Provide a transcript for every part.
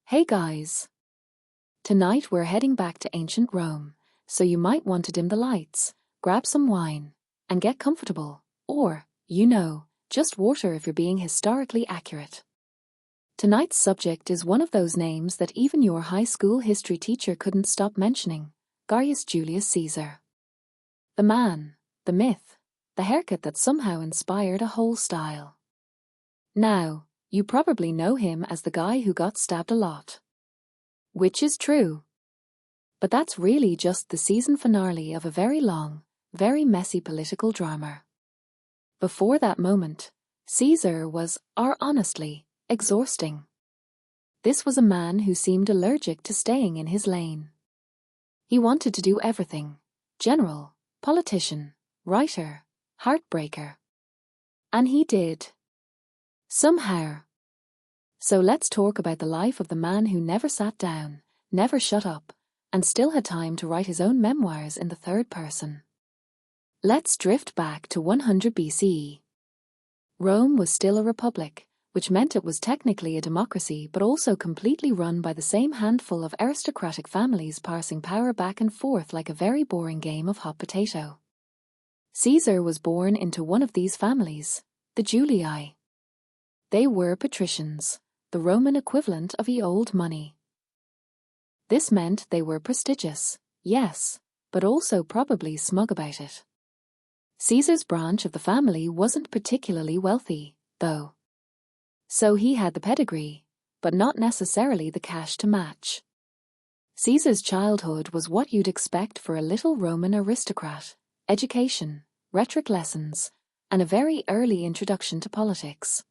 Hey guys! Tonight we're heading back to ancient Rome, so you might want to dim the lights, grab some wine, and get comfortable, or, just water if you're being historically accurate. Tonight's subject is one of those names that even your high school history teacher couldn't stop mentioning: Julius Caesar. The man, the myth, the haircut that somehow inspired a whole style. Now, you probably know him as the guy who got stabbed a lot. Which is true. But that's really just the season finale of a very long, very messy political drama. Before that moment, Caesar was, honestly, exhausting. This was a man who seemed allergic to staying in his lane. He wanted to do everything: general, politician, writer, heartbreaker. And he did. Somehow. So let's talk about the life of the man who never sat down, never shut up, and still had time to write his own memoirs in the third person. Let's drift back to 100 BCE. Rome was still a republic, which meant it was technically a democracy but also completely run by the same handful of aristocratic families passing power back and forth like a very boring game of hot potato. Caesar was born into one of these families, the Julii. They were patricians, the Roman equivalent of the old money. This meant they were prestigious, yes, but also probably smug about it. Caesar's branch of the family wasn't particularly wealthy, though. So he had the pedigree, but not necessarily the cash to match. Caesar's childhood was what you'd expect for a little Roman aristocrat: education, rhetoric lessons, and a very early introduction to politics.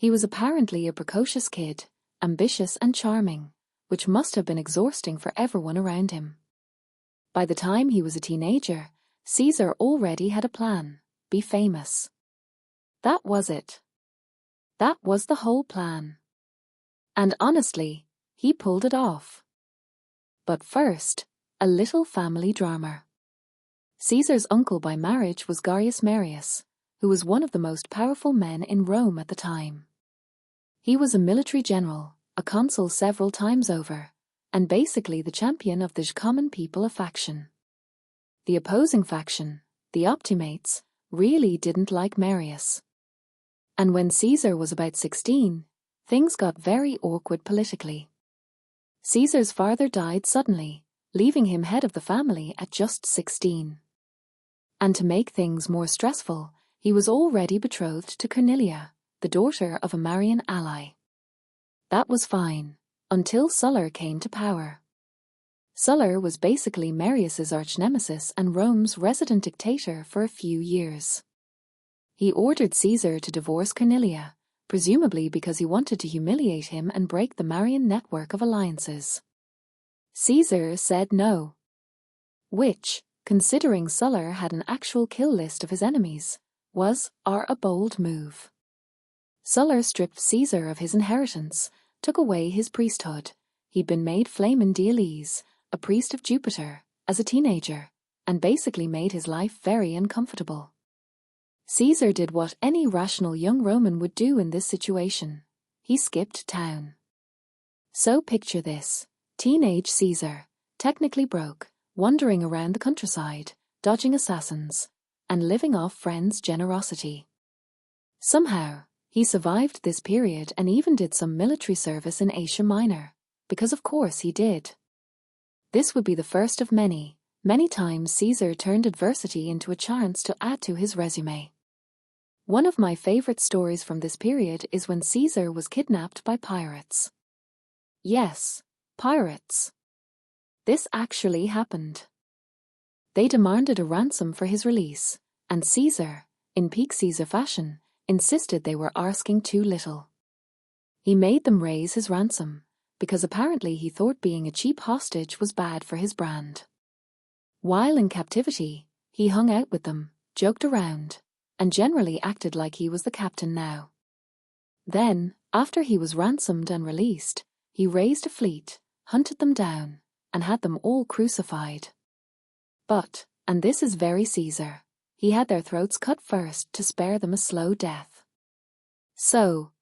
He was apparently a precocious kid, ambitious and charming, which must have been exhausting for everyone around him. By the time he was a teenager, Caesar already had a plan: be famous. That was it. That was the whole plan. And honestly, he pulled it off. But first, a little family drama. Caesar's uncle by marriage was Gaius Marius, who was one of the most powerful men in Rome at the time. He was a military general, a consul several times over, and basically the champion of the common people of faction. The opposing faction, the Optimates, really didn't like Marius. And when Caesar was about 16, things got very awkward politically. Caesar's father died suddenly, leaving him head of the family at just 16. And to make things more stressful, he was already betrothed to Cornelia, the daughter of a Marian ally. That was fine, until Sulla came to power. Sulla was basically Marius's arch-nemesis and Rome's resident dictator for a few years. He ordered Caesar to divorce Cornelia, presumably because he wanted to humiliate him and break the Marian network of alliances. Caesar said no. Which, considering Sulla had an actual kill list of his enemies, was a bold move. Sulla stripped Caesar of his inheritance, took away his priesthood. He'd been made Flamen Deiles, a priest of Jupiter, as a teenager, and basically made his life very uncomfortable. Caesar did what any rational young Roman would do in this situation: he skipped town. So picture this: teenage Caesar, technically broke, wandering around the countryside, dodging assassins, and living off friends' generosity. Somehow, he survived this period and even did some military service in Asia Minor, because of course he did. This would be the first of many, many times Caesar turned adversity into a chance to add to his resume. One of my favorite stories from this period is when Caesar was kidnapped by pirates. Yes, pirates. This actually happened. They demanded a ransom for his release, and Caesar, in peak Caesar fashion, insisted they were asking too little. He made them raise his ransom, because apparently he thought being a cheap hostage was bad for his brand. While in captivity, he hung out with them, joked around, and generally acted like he was the captain now. Then, after he was ransomed and released, he raised a fleet, hunted them down, and had them all crucified. But, and this is very Caesar, he had their throats cut first to spare them a slow death. So,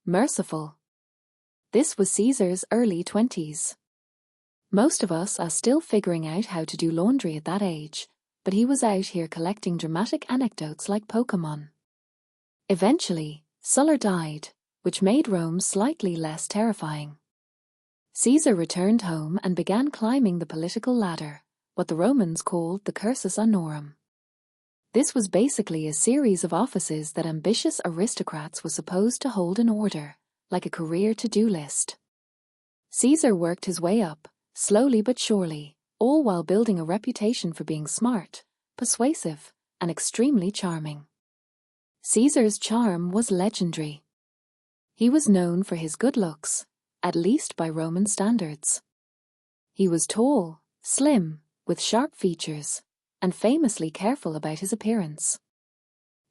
merciful. This was Caesar's early 20s. Most of us are still figuring out how to do laundry at that age, but he was out here collecting dramatic anecdotes like Pokemon. Eventually, Sulla died, which made Rome slightly less terrifying. Caesar returned home and began climbing the political ladder, what the Romans called the cursus honorum. This was basically a series of offices that ambitious aristocrats were supposed to hold in order, like a career to-do list. Caesar worked his way up, slowly but surely, all while building a reputation for being smart, persuasive, and extremely charming. Caesar's charm was legendary. He was known for his good looks, at least by Roman standards. He was tall, slim, with sharp features, and famously careful about his appearance.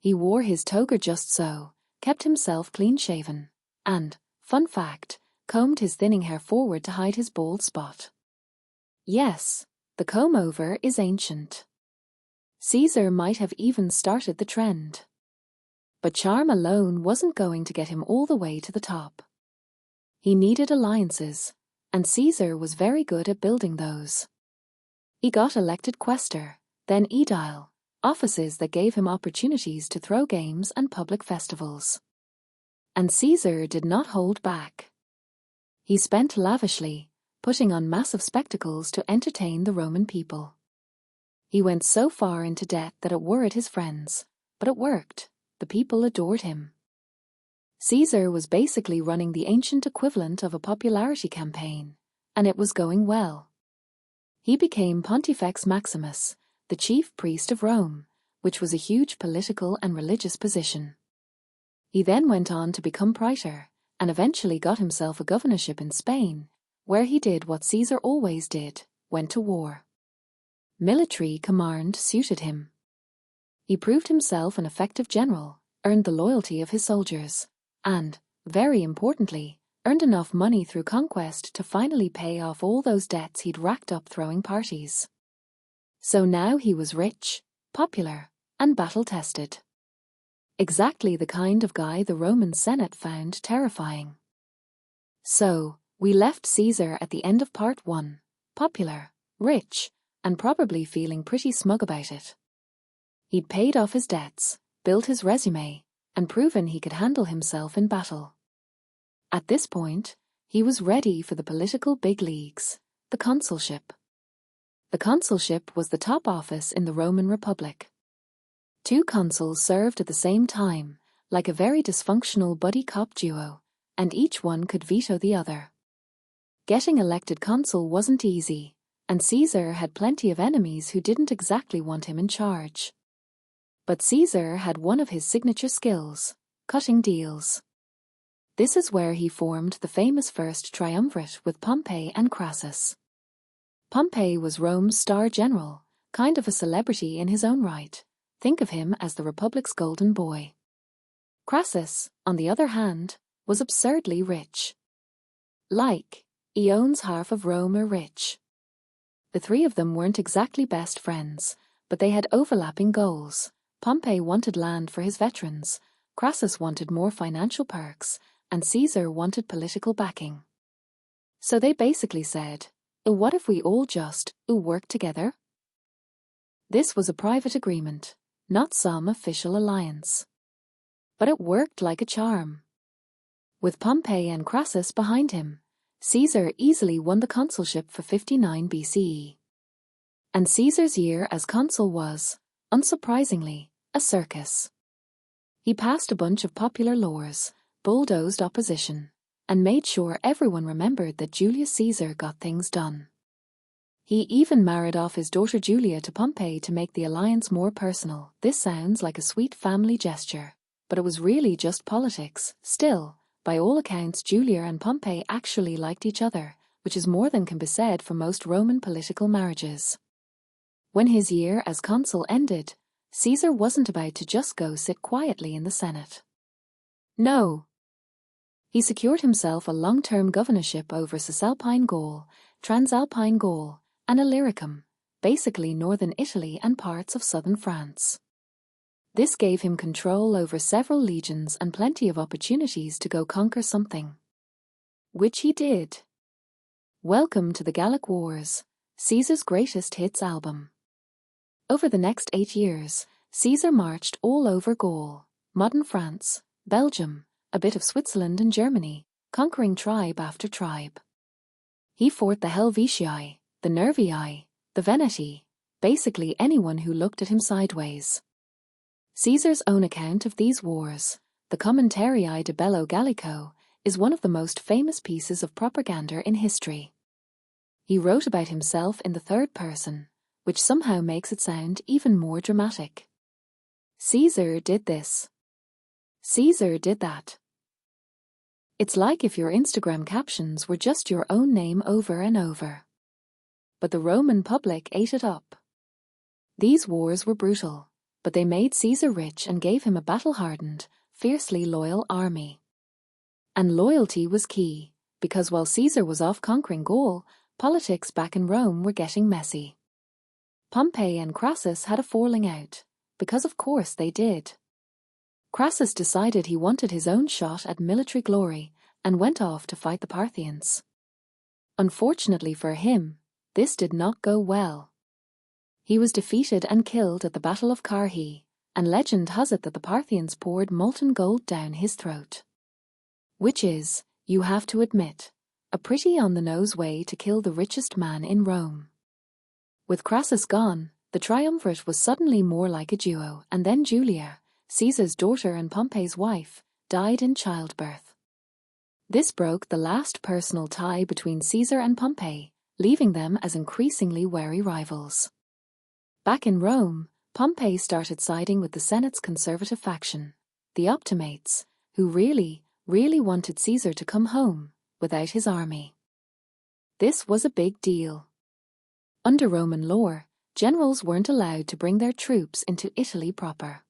He wore his toga just so, kept himself clean-shaven, and, fun fact, combed his thinning hair forward to hide his bald spot. Yes, the comb-over is ancient. Caesar might have even started the trend. But charm alone wasn't going to get him all the way to the top. He needed alliances, and Caesar was very good at building those. He got elected quaestor, then aedile, offices that gave him opportunities to throw games and public festivals. And Caesar did not hold back. He spent lavishly, putting on massive spectacles to entertain the Roman people. He went so far into debt that it worried his friends, but it worked. The people adored him. Caesar was basically running the ancient equivalent of a popularity campaign, and it was going well. He became Pontifex Maximus, the chief priest of Rome, which was a huge political and religious position. He then went on to become praetor, and eventually got himself a governorship in Spain, where he did what Caesar always did, went to war. Military command suited him. He proved himself an effective general, earned the loyalty of his soldiers, and, very importantly, earned enough money through conquest to finally pay off all those debts he'd racked up throwing parties. So now he was rich, popular, and battle-tested. Exactly the kind of guy the Roman Senate found terrifying. So, we left Caesar at the end of part 1, popular, rich, and probably feeling pretty smug about it. He'd paid off his debts, built his resume, and proven he could handle himself in battle. At this point, he was ready for the political big leagues, the consulship. The consulship was the top office in the Roman Republic. 2 consuls served at the same time, like a very dysfunctional buddy cop duo, and each one could veto the other. Getting elected consul wasn't easy, and Caesar had plenty of enemies who didn't exactly want him in charge. But Caesar had one of his signature skills, cutting deals. This is where he formed the famous first triumvirate with Pompey and Crassus. Pompey was Rome's star general, kind of a celebrity in his own right. Think of him as the Republic's golden boy. Crassus, on the other hand, was absurdly rich. Like, he owns half of Rome or rich. The 3 of them weren't exactly best friends, but they had overlapping goals. Pompey wanted land for his veterans, Crassus wanted more financial perks, and Caesar wanted political backing. So they basically said, what if we all just work together? This was a private agreement, not some official alliance. But it worked like a charm. With Pompey and Crassus behind him, Caesar easily won the consulship for 59 BCE. And Caesar's year as consul was, unsurprisingly, a circus. He passed a bunch of popular laws, bulldozed opposition, and made sure everyone remembered that Julius Caesar got things done. He even married off his daughter Julia to Pompey to make the alliance more personal. This sounds like a sweet family gesture, but it was really just politics. Still, by all accounts, Julia and Pompey actually liked each other, which is more than can be said for most Roman political marriages. When his year as consul ended, Caesar wasn't about to just go sit quietly in the Senate. No. He secured himself a long-term governorship over Cisalpine Gaul, Transalpine Gaul, and Illyricum, basically northern Italy and parts of southern France. This gave him control over several legions and plenty of opportunities to go conquer something. which he did. Welcome to the Gallic Wars, Caesar's greatest hits album. Over the next 8 years, Caesar marched all over Gaul, modern France, Belgium, a bit of Switzerland and Germany, conquering tribe after tribe. He fought the Helvetii, the Nervii, the Veneti, basically anyone who looked at him sideways. Caesar's own account of these wars, the Commentarii de Bello Gallico, is one of the most famous pieces of propaganda in history. He wrote about himself in the third person, which somehow makes it sound even more dramatic. Caesar did this. Caesar did that. It's like if your Instagram captions were just your own name over and over. But the Roman public ate it up. These wars were brutal, but they made Caesar rich and gave him a battle-hardened, fiercely loyal army. And loyalty was key, because while Caesar was off conquering Gaul, politics back in Rome were getting messy. Pompey and Crassus had a falling out, because of course they did. Crassus decided he wanted his own shot at military glory and went off to fight the Parthians. Unfortunately for him, this did not go well. He was defeated and killed at the Battle of Carrhae, and legend has it that the Parthians poured molten gold down his throat. Which is, you have to admit, a pretty on-the-nose way to kill the richest man in Rome. With Crassus gone, the triumvirate was suddenly more like a duo, and then Julia, Caesar's daughter and Pompey's wife, died in childbirth. This broke the last personal tie between Caesar and Pompey, leaving them as increasingly wary rivals. Back in Rome, Pompey started siding with the Senate's conservative faction, the Optimates, who really wanted Caesar to come home, without his army. This was a big deal. Under Roman law, generals weren't allowed to bring their troops into Italy proper.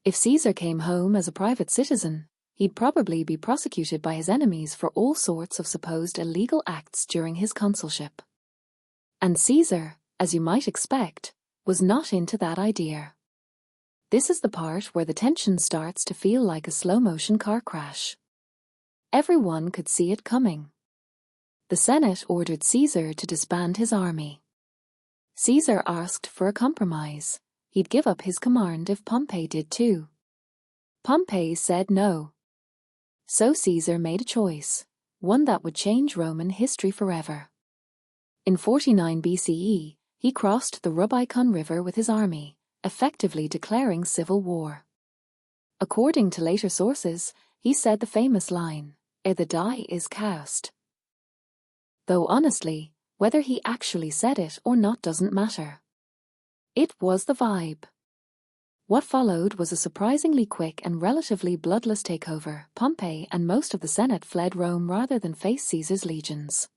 If Caesar came home as a private citizen, he'd probably be prosecuted by his enemies for all sorts of supposed illegal acts during his consulship. And Caesar, as you might expect, was not into that idea. This is the part where the tension starts to feel like a slow-motion car crash. Everyone could see it coming. The Senate ordered Caesar to disband his army. Caesar asked for a compromise. He'd give up his command if Pompey did too. Pompey said no. So Caesar made a choice, one that would change Roman history forever. In 49 BCE, he crossed the Rubicon River with his army, effectively declaring civil war. According to later sources, he said the famous line, "Ere the die is cast." Though honestly, whether he actually said it or not doesn't matter. It was the vibe. What followed was a surprisingly quick and relatively bloodless takeover. Pompey and most of the Senate fled Rome rather than face Caesar's legions.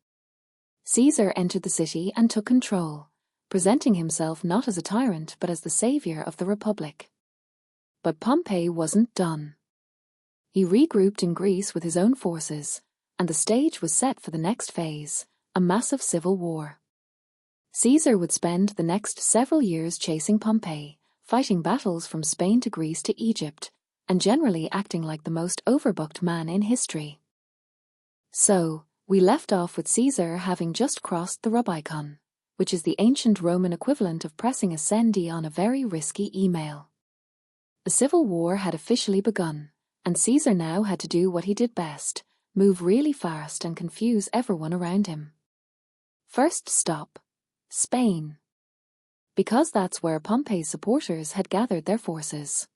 Caesar entered the city and took control, presenting himself not as a tyrant but as the savior of the Republic. But Pompey wasn't done. He regrouped in Greece with his own forces, and the stage was set for the next phase, a massive civil war. Caesar would spend the next several years chasing Pompey, fighting battles from Spain to Greece to Egypt, and generally acting like the most overbooked man in history. So, we left off with Caesar having just crossed the Rubicon, which is the ancient Roman equivalent of pressing a send on a very risky email. The civil war had officially begun, and Caesar now had to do what he did best, move really fast and confuse everyone around him. First stop, Spain. Because that's where Pompey's supporters had gathered their forces.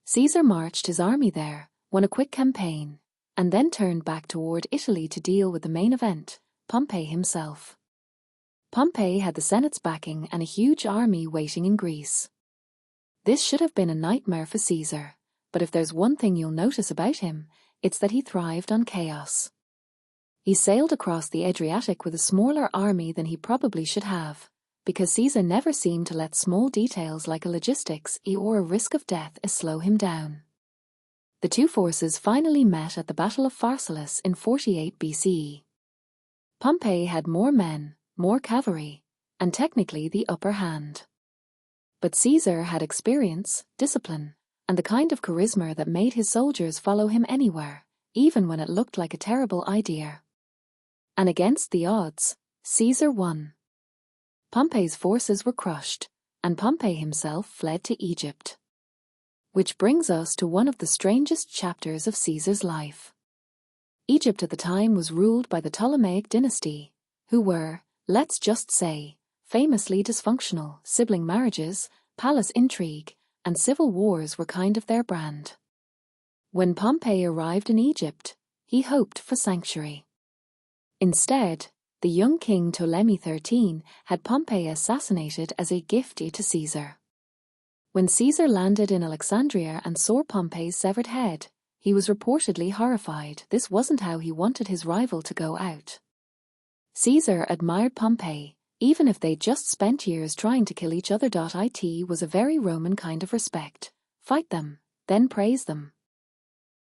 Caesar marched his army there, won a quick campaign, and then turned back toward Italy to deal with the main event, Pompey himself. Pompey had the Senate's backing and a huge army waiting in Greece. This should have been a nightmare for Caesar, but if there's one thing you'll notice about him, it's that he thrived on chaos. He sailed across the Adriatic with a smaller army than he probably should have, because Caesar never seemed to let small details like a logistics or a risk of death slow him down. The two forces finally met at the Battle of Pharsalus in 48 BCE. Pompey had more men, more cavalry, and technically the upper hand. But Caesar had experience, discipline, and the kind of charisma that made his soldiers follow him anywhere, even when it looked like a terrible idea. And against the odds, Caesar won. Pompey's forces were crushed, and Pompey himself fled to Egypt. Which brings us to one of the strangest chapters of Caesar's life. Egypt at the time was ruled by the Ptolemaic dynasty, who were, let's just say, famously dysfunctional. Sibling marriages, palace intrigue, and civil wars were kind of their brand. When Pompey arrived in Egypt, he hoped for sanctuary. Instead, the young king Ptolemy XIII had Pompey assassinated as a gift to Caesar. When Caesar landed in Alexandria and saw Pompey's severed head, he was reportedly horrified. This wasn't how he wanted his rival to go out. Caesar admired Pompey, even if they'd just spent years trying to kill each other. It was a very Roman kind of respect. Fight them, then praise them.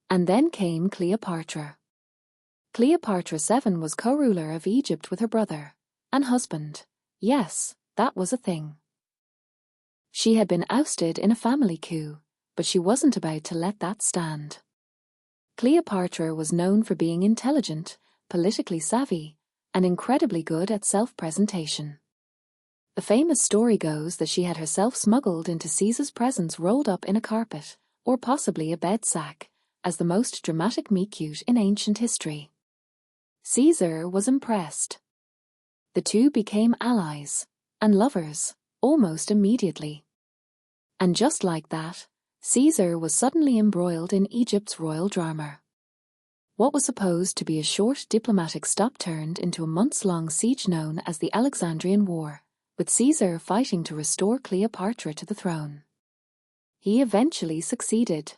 And then came Cleopatra. Cleopatra VII was co-ruler of Egypt with her brother and husband. Yes, that was a thing. She had been ousted in a family coup, but she wasn't about to let that stand. Cleopatra was known for being intelligent, politically savvy, and incredibly good at self-presentation. The famous story goes that she had herself smuggled into Caesar's presence rolled up in a carpet, or possibly a bed sack, as the most dramatic meet-cute in ancient history. Caesar was impressed. The two became allies and lovers almost immediately. And just like that, Caesar was suddenly embroiled in Egypt's royal drama. What was supposed to be a short diplomatic stop turned into a months-long siege known as the Alexandrian War, with Caesar fighting to restore Cleopatra to the throne. He eventually succeeded.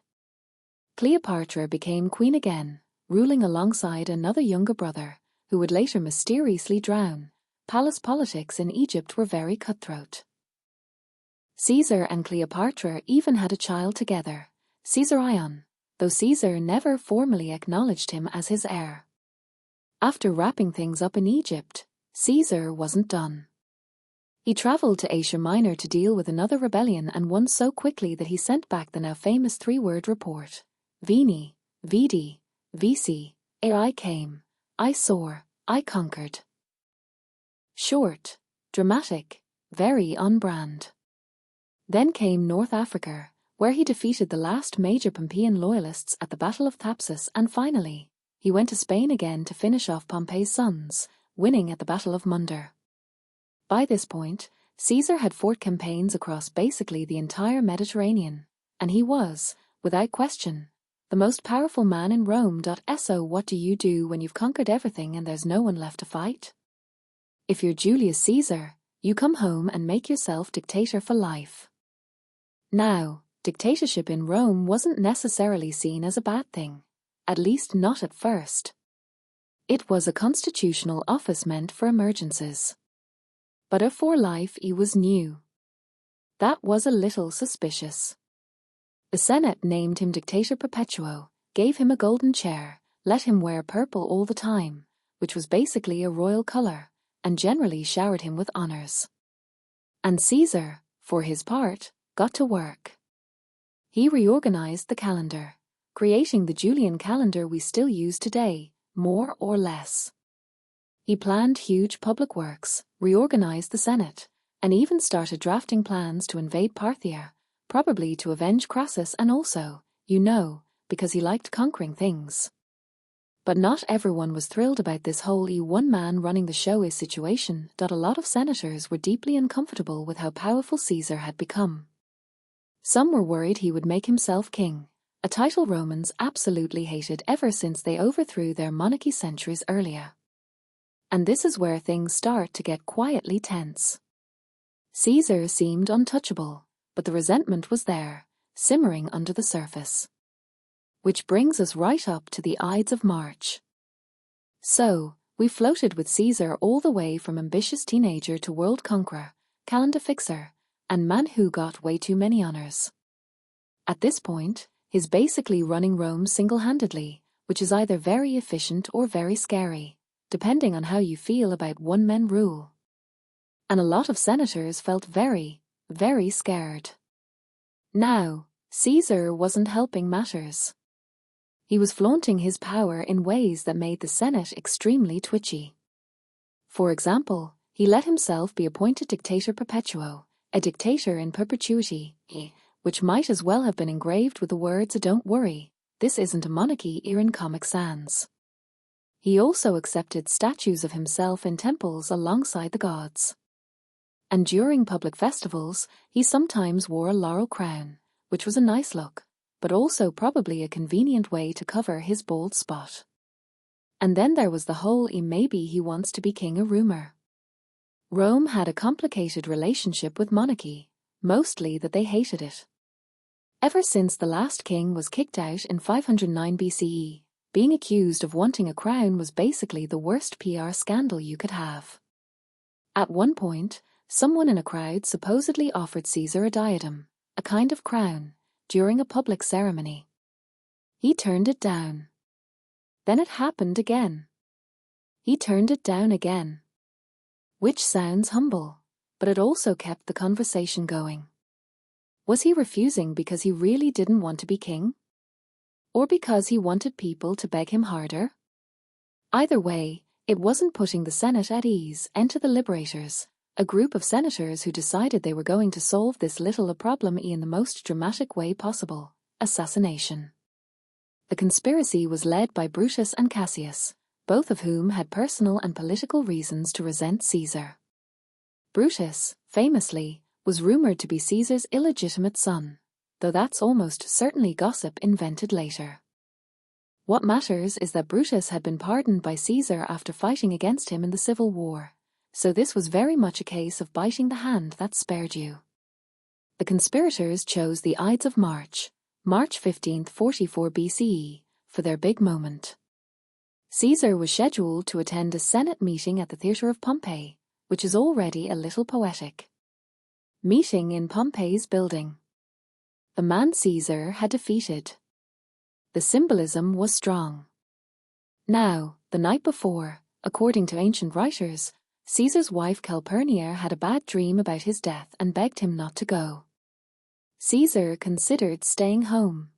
Cleopatra became queen again, ruling alongside another younger brother, who would later mysteriously drown. Palace politics in Egypt were very cutthroat. Caesar and Cleopatra even had a child together, Caesarion, though Caesar never formally acknowledged him as his heir. After wrapping things up in Egypt, Caesar wasn't done. He traveled to Asia Minor to deal with another rebellion and won so quickly that he sent back the now famous three-word report: Veni, Vidi, Vici, I came, I saw, I conquered. Short, dramatic, very on brand. Then came North Africa, where he defeated the last major Pompeian loyalists at the Battle of Thapsus, and finally, he went to Spain again to finish off Pompey's sons, winning at the Battle of Munder. By this point, Caesar had fought campaigns across basically the entire Mediterranean, and he was, without question, the most powerful man in Rome. So what do you do when you've conquered everything and there's no one left to fight? If you're Julius Caesar, you come home and make yourself dictator for life. Now, dictatorship in Rome wasn't necessarily seen as a bad thing, at least not at first. It was a constitutional office meant for emergencies. But for life he was new. That was a little suspicious. The Senate named him Dictator Perpetuo, gave him a golden chair, let him wear purple all the time, which was basically a royal color, and generally showered him with honors. And Caesar, for his part, got to work. He reorganized the calendar, creating the Julian calendar we still use today, more or less. He planned huge public works, reorganized the Senate, and even started drafting plans to invade Parthia, probably to avenge Crassus, and also, because he liked conquering things. But not everyone was thrilled about this whole one-man running the show situation. A lot of senators were deeply uncomfortable with how powerful Caesar had become. Some were worried he would make himself king, a title Romans absolutely hated ever since they overthrew their monarchy centuries earlier. And this is where things start to get quietly tense. Caesar seemed untouchable, but the resentment was there, simmering under the surface. Which brings us right up to the Ides of March. So, we floated with Caesar all the way from ambitious teenager to world conqueror, calendar fixer, and man who got way too many honors. At this point, he's basically running Rome single-handedly, which is either very efficient or very scary, depending on how you feel about one-man rule. And a lot of senators felt very, very scared. Now, Caesar wasn't helping matters. He was flaunting his power in ways that made the Senate extremely twitchy. For example, he let himself be appointed Dictator Perpetuo, a dictator in perpetuity, which might as well have been engraved with the words "Don't worry, this isn't a monarchy" in Comic Sans. He also accepted statues of himself in temples alongside the gods. And during public festivals, he sometimes wore a laurel crown, which was a nice look, but also probably a convenient way to cover his bald spot. And then there was the whole maybe he wants to be king rumor. Rome had a complicated relationship with monarchy, mostly that they hated it. Ever since the last king was kicked out in 509 BCE, being accused of wanting a crown was basically the worst PR scandal you could have. At one point, someone in a crowd supposedly offered Caesar a diadem, a kind of crown, during a public ceremony. He turned it down. Then it happened again. He turned it down again. Which sounds humble, but it also kept the conversation going. Was he refusing because he really didn't want to be king? Or because he wanted people to beg him harder? Either way, it wasn't putting the Senate at ease. Enter the Liberators, a group of senators who decided they were going to solve this little a problem in the most dramatic way possible: assassination. The conspiracy was led by Brutus and Cassius, both of whom had personal and political reasons to resent Caesar. Brutus, famously, was rumored to be Caesar's illegitimate son, though that's almost certainly gossip invented later. What matters is that Brutus had been pardoned by Caesar after fighting against him in the Civil War, so this was very much a case of biting the hand that spared you. The conspirators chose the Ides of March 15th 44 BCE, for their big moment. Caesar was scheduled to attend a Senate meeting at the Theatre of Pompey, which is already a little poetic. Meeting in Pompey's building. The man Caesar had defeated. The symbolism was strong. Now, the night before, according to ancient writers, Caesar's wife Calpurnia had a bad dream about his death and begged him not to go. Caesar considered staying home.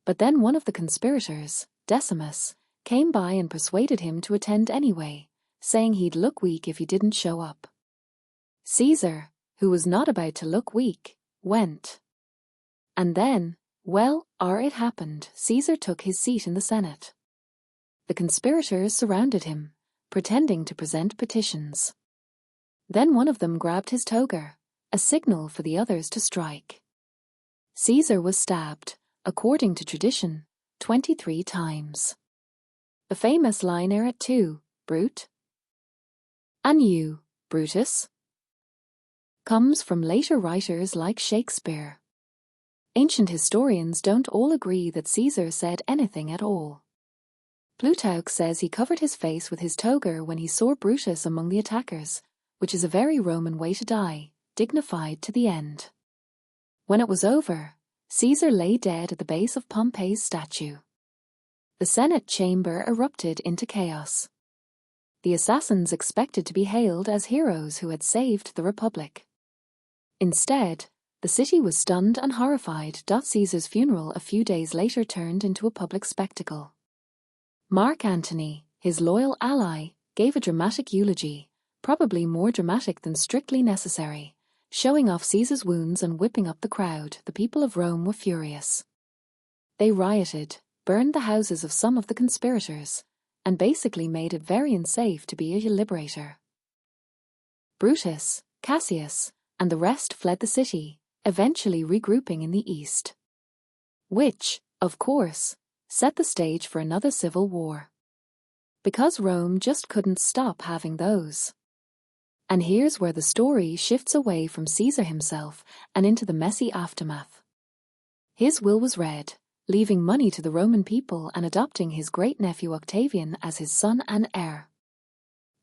But then one of the conspirators, Decimus, came by and persuaded him to attend anyway, saying he'd look weak if he didn't show up. Caesar, who was not about to look weak, went. And then, well, it happened. Caesar took his seat in the Senate. The conspirators surrounded him, pretending to present petitions. Then one of them grabbed his toga, a signal for the others to strike. Caesar was stabbed, according to tradition, 23 times. The famous line at 2, Brute. And you, Brutus, comes from later writers like Shakespeare. Ancient historians don't all agree that Caesar said anything at all. Plutarch says he covered his face with his toga when he saw Brutus among the attackers, which is a very Roman way to die, dignified to the end. When it was over, Caesar lay dead at the base of Pompey's statue. The Senate chamber erupted into chaos. The assassins expected to be hailed as heroes who had saved the Republic. Instead, the city was stunned and horrified. Caesar's funeral a few days later turned into a public spectacle. Mark Antony, his loyal ally, gave a dramatic eulogy, probably more dramatic than strictly necessary, showing off Caesar's wounds and whipping up the crowd. The people of Rome were furious. They rioted, burned the houses of some of the conspirators, and basically made it very unsafe to be a liberator. Brutus, Cassius, and the rest fled the city, eventually regrouping in the east. Which, of course, set the stage for another civil war. Because Rome just couldn't stop having those. And here's where the story shifts away from Caesar himself and into the messy aftermath. His will was read, leaving money to the Roman people and adopting his great-nephew Octavian as his son and heir.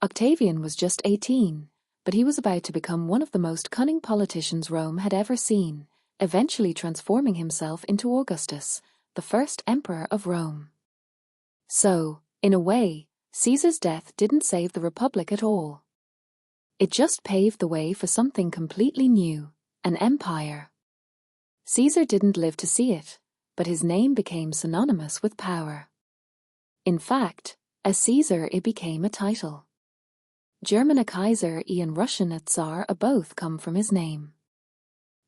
Octavian was just 18, but he was about to become one of the most cunning politicians Rome had ever seen, eventually transforming himself into Augustus, the first emperor of Rome. So, in a way, Caesar's death didn't save the Republic at all. It just paved the way for something completely new, an empire. Caesar didn't live to see it, but his name became synonymous with power. In fact, as Caesar it became a title. German a Kaiser and Russian a Tsar a both come from his name.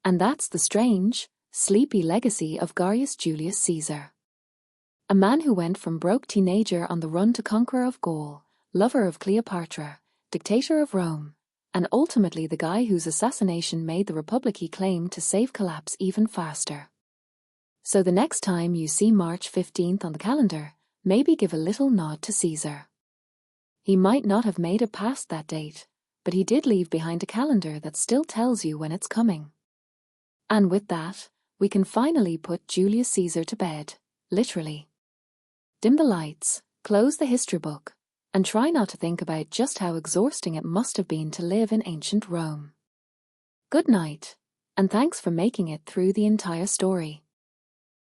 And that's the strange, sleepy legacy of Gaius Julius Caesar. A man who went from broke teenager on the run to conqueror of Gaul, lover of Cleopatra, dictator of Rome, and ultimately the guy whose assassination made the republic he claimed to save collapse even faster. So the next time you see March 15th on the calendar, maybe give a little nod to Caesar. He might not have made it past that date, but he did leave behind a calendar that still tells you when it's coming. And with that, we can finally put Julius Caesar to bed, literally. Dim the lights, close the history book, and try not to think about just how exhausting it must have been to live in ancient Rome. Good night, and thanks for making it through the entire story.